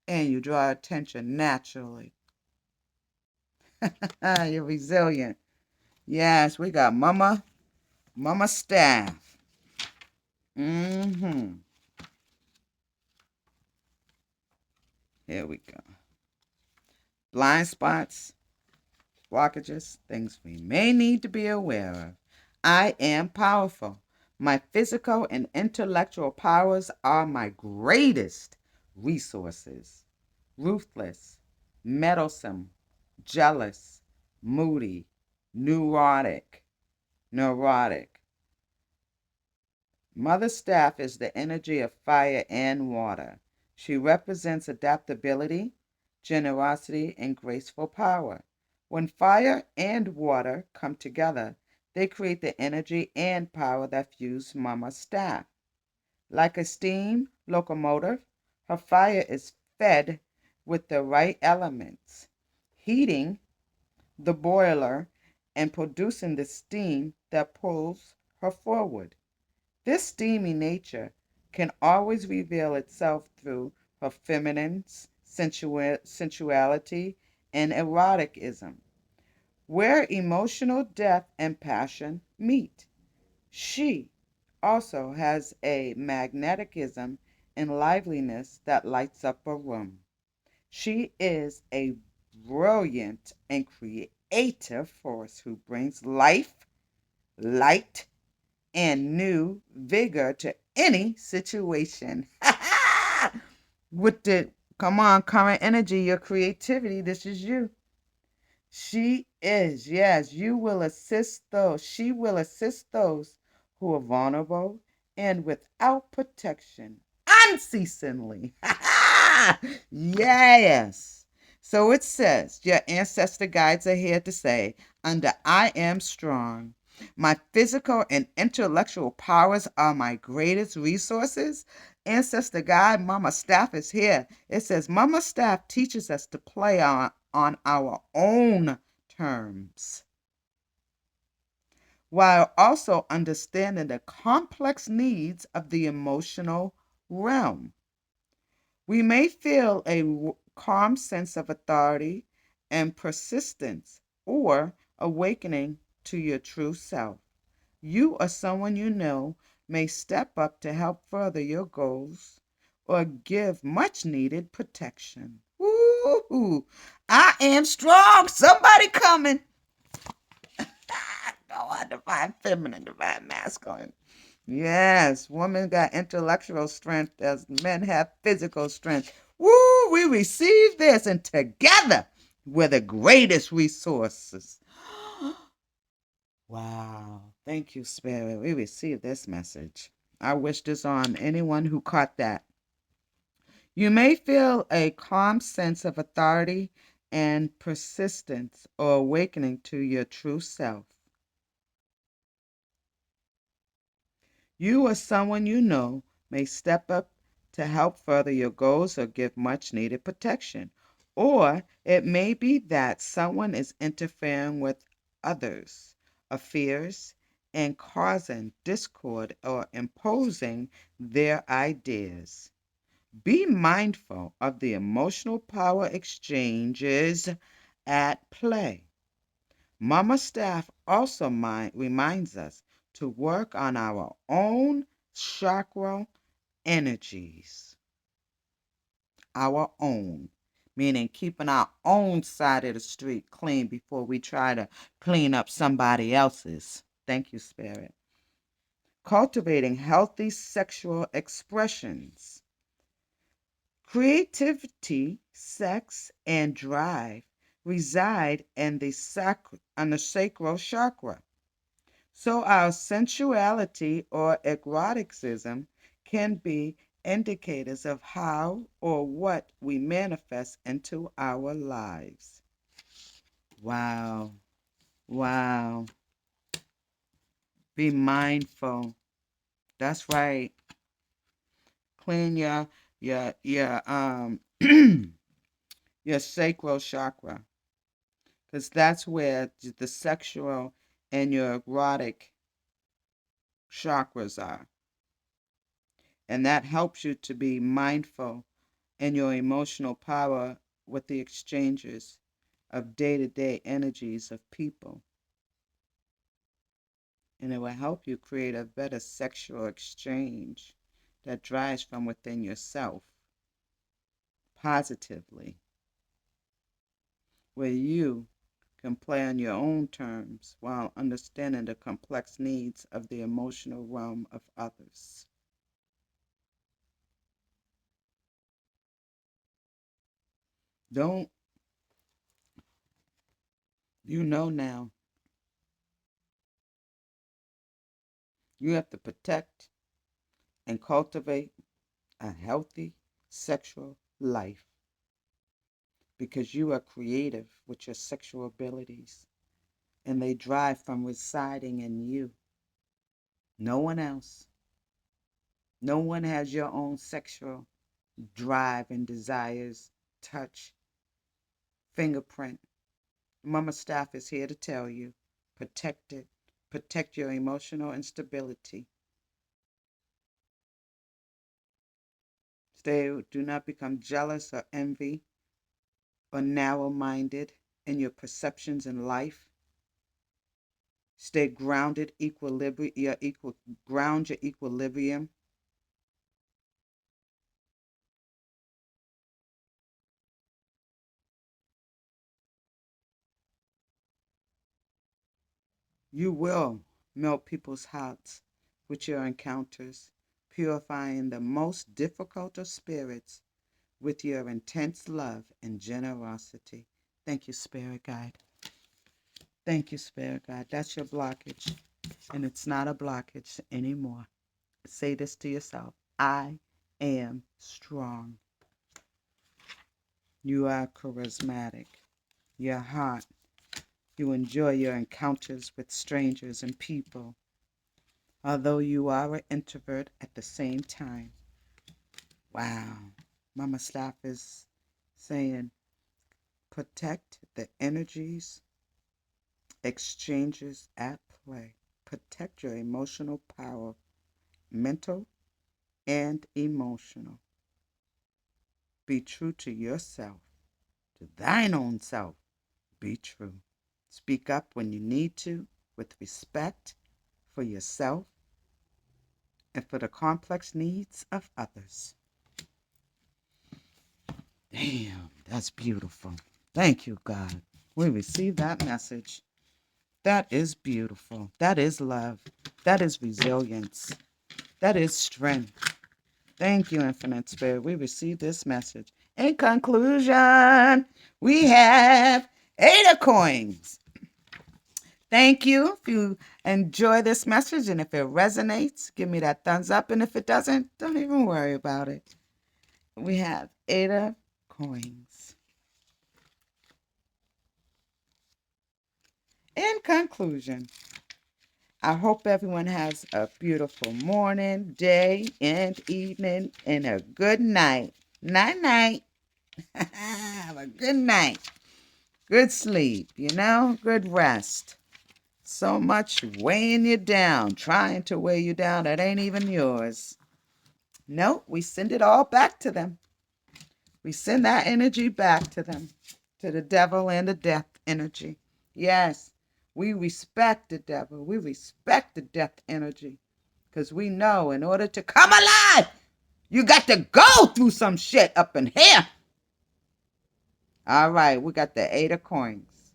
And you draw attention naturally. You're resilient. Yes, we got Mama Staff. Mm-hmm. Here we go. Blind spots, blockages, things we may need to be aware of. I am powerful. My physical and intellectual powers are my greatest resources. Ruthless. meddlesome, jealous, moody, neurotic, neurotic. Mother Staff is the energy of fire and water. She represents adaptability, generosity, and graceful power. When fire and water come together, they create the energy and power that fuse Mama Staff. Like a steam locomotive, her fire is fed with the right elements, heating the boiler and producing the steam that pulls her forward. This steamy nature can always reveal itself through her feminine sensuality and eroticism, where emotional depth and passion meet. She also has a magnetism and liveliness that lights up a room. She is a brilliant and creative force who brings life, light, and new vigor to any situation. With the, come on, current energy, your creativity, this is you. She is, yes, you will assist those. She will assist those who are vulnerable and without protection unceasingly. Yes. So it says, your ancestor guides are here to say, under I am strong. My physical and intellectual powers are my greatest resources. Ancestor guide Mama Staff is here. It says, Mama Staff teaches us to play on our own terms while also understanding the complex needs of the emotional realm. We may feel a calm sense of authority and persistence or awakening to your true self. You or someone you know may step up to help further your goals or give much needed protection. Woo! I am strong. Somebody coming. Go on, divine feminine, divine masculine. Yes, women got intellectual strength as men have physical strength. Woo! We receive this, and together we're the greatest resources. Wow. Thank you, Spirit. We received this message. I wish this on anyone who caught that. You may feel a calm sense of authority and persistence or awakening to your true self. You or someone you know may step up to help further your goals or give much needed protection. Or it may be that someone is interfering with others' affairs and causing discord or imposing their ideas. Be mindful of the emotional power exchanges at play. Mama Staff also reminds us to work on our own chakra energies, our own, meaning keeping our own side of the street clean before we try to clean up somebody else's. Thank you, Spirit. Cultivating healthy sexual expressions. Creativity, sex, and drive reside in the sacral chakra. So our sensuality or eroticism can be indicators of how or what we manifest into our lives. Wow. Wow. Be mindful. That's right. Clean your your sacral chakra, because that's where the sexual and your erotic chakras are. And that helps you to be mindful in your emotional power with the exchanges of day to day energies of people. And it will help you create a better sexual exchange that drives from within yourself positively, where you can play on your own terms while understanding the complex needs of the emotional realm of others. Don't You know now. You have to protect and cultivate a healthy sexual life because you are creative with your sexual abilities and they drive from residing in you. No one else. No one has your own sexual drive and desires, touch, fingerprint. Mama Staff is here to tell you protect it. Protect your emotional instability. Do not become jealous or envy or narrow minded in your perceptions in life. Stay grounded, ground your equilibrium. You will melt people's hearts with your encounters, purifying the most difficult of spirits with your intense love and generosity. Thank you, Spirit Guide. Thank you, Spirit Guide. That's your blockage, and it's not a blockage anymore. Say this to yourself: I am strong. You are charismatic. Your heart. You enjoy your encounters with strangers and people, although you are an introvert at the same time. Wow. Mama Staff is saying protect the energies, exchanges at play. Protect your emotional power, mental and emotional. Be true to yourself, to thine own self. Be true. Speak up when you need to, with respect for yourself and for the complex needs of others. Damn, that's beautiful. Thank you, God. We receive that message. That is beautiful. That is love. That is resilience. That is strength. Thank you, Infinite Spirit. We receive this message. In conclusion, we have 8 of coins. Thank you. If you enjoy this message and if it resonates, give me that thumbs up. And if it doesn't, don't even worry about it. We have 8 of coins. In conclusion, I hope everyone has a beautiful morning, day, and evening, and a good night. Night, night. Have a good night. Good sleep, good rest. So much weighing you down, trying to weigh you down that ain't even yours. No, we send it all back to them. We send that energy back to them, to the devil and the death energy. Yes, we respect the devil. We respect the death energy because we know in order to come alive, you got to go through some shit up in here. All right, we got the 8 of coins.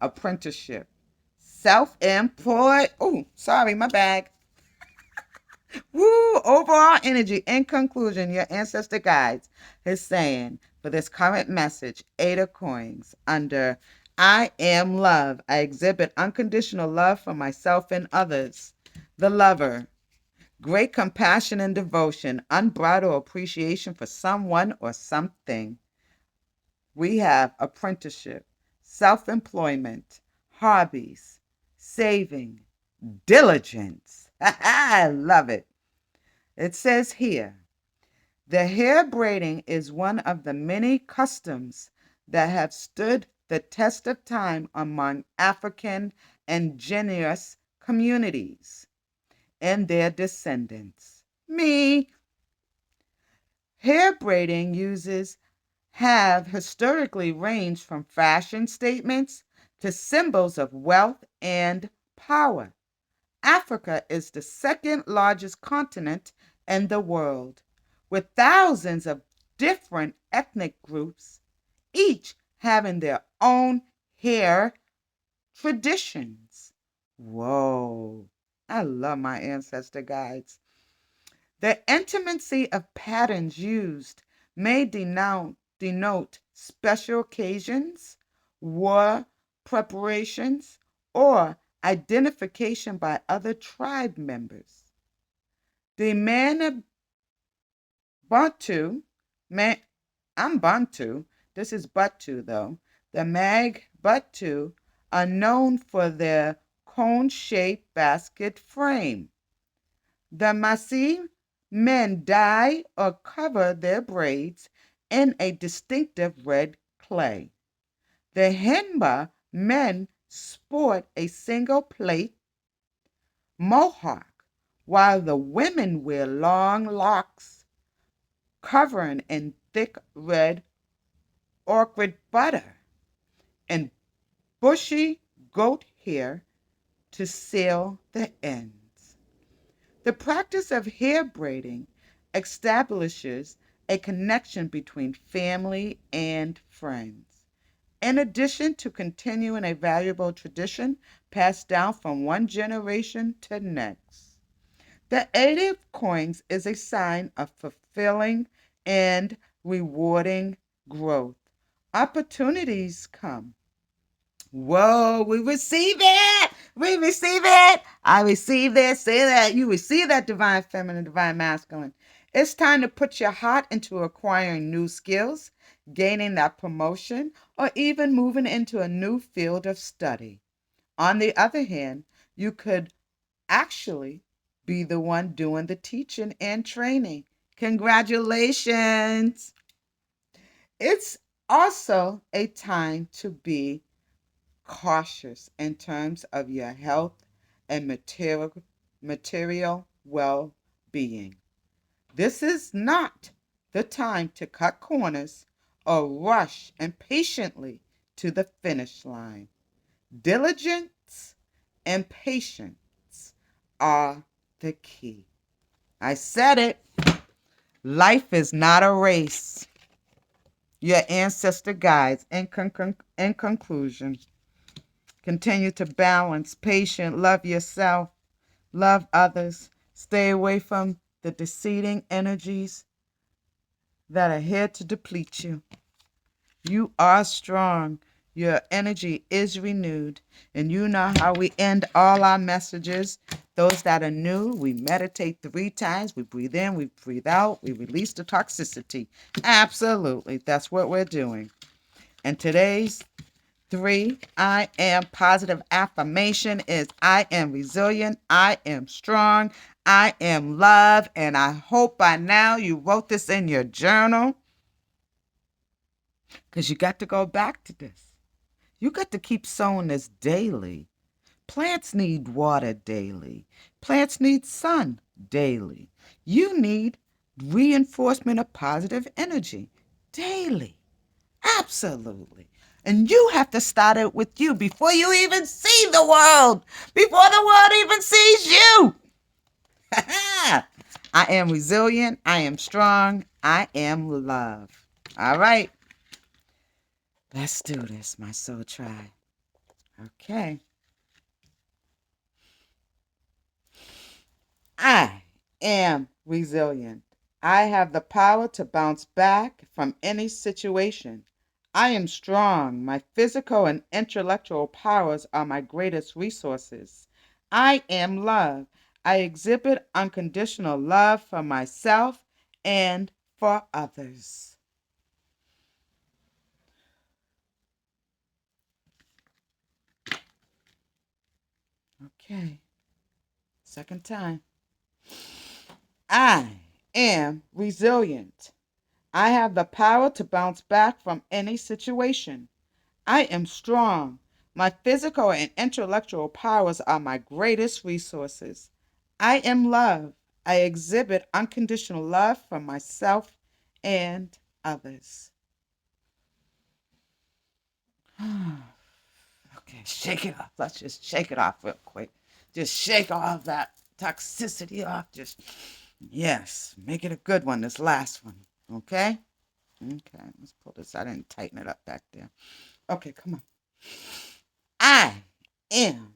Apprenticeship. Self-employed. Oh, sorry, my bag. Woo! Overall energy. In conclusion, your ancestor guides is saying for this current message, 8 of coins under I am love. I exhibit unconditional love for myself and others. The lover. Great compassion and devotion, unbridled appreciation for someone or something. We have apprenticeship, self-employment, hobbies, saving, diligence. I love it. It says here, the hair braiding is one of the many customs that have stood the test of time among African indigenous communities and their descendants. Me. Hair braiding uses have historically ranged from fashion statements to symbols of wealth and power. Africa is the second largest continent in the world, with thousands of different ethnic groups, each having their own hair traditions. Whoa, I love my ancestor guides. The intimacy of patterns used may denote special occasions, war preparations, or identification by other tribe members. The Bantu, man, I'm Bantu. This is Batu though. The Mag Batu are known for their cone-shaped basket frame. The Masi men dye or cover their braids in a distinctive red clay. The Himba men sport a single plait mohawk, while the women wear long locks covering in thick red orchid butter and bushy goat hair to seal the ends. The practice of hair braiding establishes a connection between family and friends. In addition to continuing a valuable tradition passed down from one generation to the next. The 80 coins is a sign of fulfilling and rewarding growth. Opportunities come. Whoa, we receive it. We receive it. I receive this. Say that. You receive that divine feminine, divine masculine. It's time to put your heart into acquiring new skills, gaining that promotion, or even moving into a new field of study. On the other hand, you could actually be the one doing the teaching and training. Congratulations. It's also a time to be cautious in terms of your health and material well-being. This is not the time to cut corners or rush impatiently to the finish line. Diligence and patience are the key. I said it. Life is not a race. Your ancestor guides. In conclusion, continue to balance, patient, love yourself, love others. Stay away from the deceiving energies that are here to deplete you. You are strong. Your energy is renewed. And you know how we end all our messages. Those that are new, we meditate 3 times. We breathe in, we breathe out, we release the toxicity. Absolutely. That's what we're doing. And today's 3 I am positive affirmation is I am resilient, I am strong, I am love, and I hope by now you wrote this in your journal because you got to go back to this. You got to keep sowing this daily. Plants need water daily. Plants need sun daily. You need reinforcement of positive energy daily. Absolutely. And you have to start it with you before you even see the world, before the world even sees you. I am resilient. I am strong. I am love. All right. Let's do this, my soul tribe. Okay. I am resilient. I have the power to bounce back from any situation. I am strong. My physical and intellectual powers are my greatest resources. I am love. I exhibit unconditional love for myself and for others. Okay, second time. I am resilient. I have the power to bounce back from any situation. I am strong. My physical and intellectual powers are my greatest resources. I am love. I exhibit unconditional love for myself and others. Okay, shake it off. Let's just shake it off real quick. Just shake all that toxicity off. Just, yes, make it a good one, this last one. Okay? Okay, let's pull this. I didn't tighten it up back there. Okay, come on. I am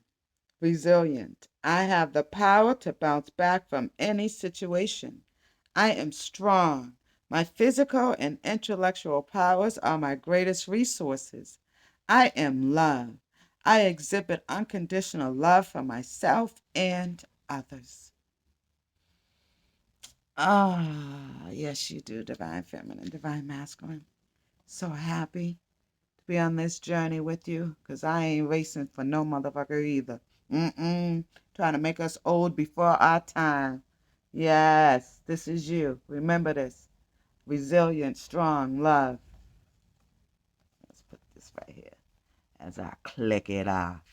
resilient. I have the power to bounce back from any situation. I am strong. My physical and intellectual powers are my greatest resources. I am love. I exhibit unconditional love for myself and others. Ah, yes, you do, Divine Feminine, Divine Masculine. So happy to be on this journey with you, because I ain't racing for no motherfucker either. Trying to make us old before our time. Yes, this is you. Remember this. Resilient, strong, love. Let's put this right here as I click it off.